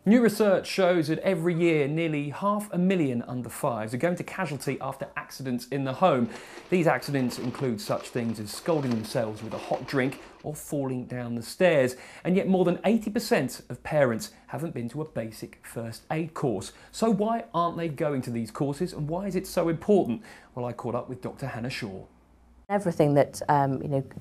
New research shows that every year nearly 500,000 under fives are going to casualty after accidents in the home. These accidents include such things as scalding themselves with a hot drink or falling down the stairs. And yet more than 80% of parents haven't been to a basic first aid course. So why aren't they going to these courses, and why is it so important? Well, I caught up with Dr. Hannah Shaw. Everything that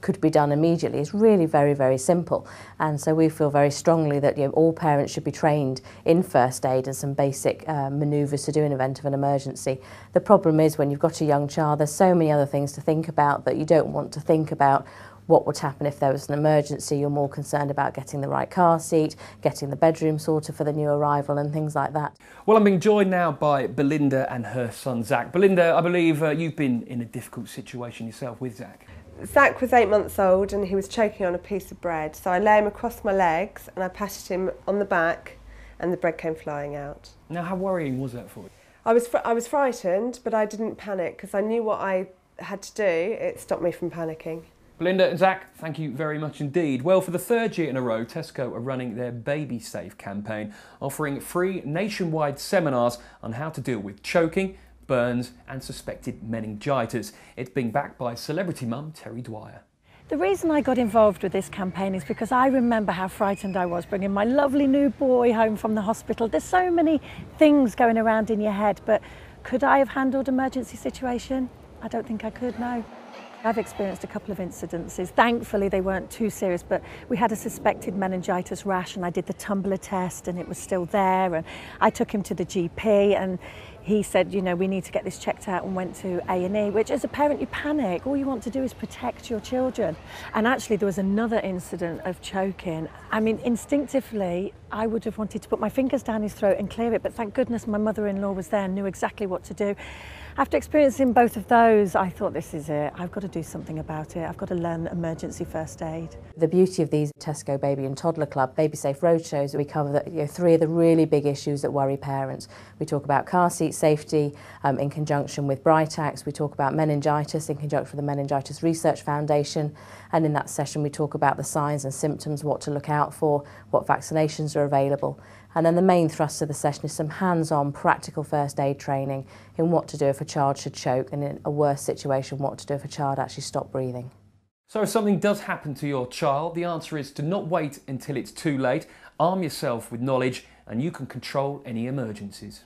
could be done immediately is really very, very simple, and so we feel very strongly that all parents should be trained in first aid and some basic manoeuvres to do in event of an emergency. The problem is when you've got a young child, there's so many other things to think about that you don't want to think about what would happen if there was an emergency. You're more concerned about getting the right car seat, getting the bedroom sorted for the new arrival and things like that. Well, I'm being joined now by Belinda and her son Zach. Belinda, I believe you've been in a difficult situation yourself with Zach. Zach was 8 months old and he was choking on a piece of bread, so I lay him across my legs and I patted him on the back and the bread came flying out. Now, how worrying was that for you? I was frightened, but I didn't panic because I knew what I had to do. It stopped me from panicking. Belinda and Zach, thank you very much indeed. Well, for the third year in a row, Tesco are running their BabySafe campaign, offering free nationwide seminars on how to deal with choking, burns and suspected meningitis. It's being backed by celebrity mum Terri Dwyer. The reason I got involved with this campaign is because I remember how frightened I was bringing my lovely new boy home from the hospital. There's so many things going around in your head, but could I have handled an emergency situation? I don't think I could, no. I've experienced a couple of incidences. Thankfully, they weren't too serious, but we had a suspected meningitis rash and I did the tumbler test and it was still there. And I took him to the GP and he said, we need to get this checked out, and went to A&E, which as a parent, you panic. All you want to do is protect your children. And actually, there was another incident of choking. I mean, instinctively, I would have wanted to put my fingers down his throat and clear it, but thank goodness my mother-in-law was there and knew exactly what to do. After experiencing both of those, I thought, this is it. I've got to do something about it. I've got to learn emergency first aid. The beauty of these Tesco Baby and Toddler Club BabySafe roadshows, we cover three of the really big issues that worry parents. We talk about car seat safety in conjunction with Brightax. We talk about meningitis in conjunction with the Meningitis Research Foundation. And in that session, we talk about the signs and symptoms, what to look out for, what vaccinations are available. And then the main thrust of the session is some hands-on practical first aid training in what to do if a child should choke, and in a worse situation, what to do if a child actually stopped breathing. So if something does happen to your child, the answer is to not wait until it's too late. Arm yourself with knowledge and you can control any emergencies.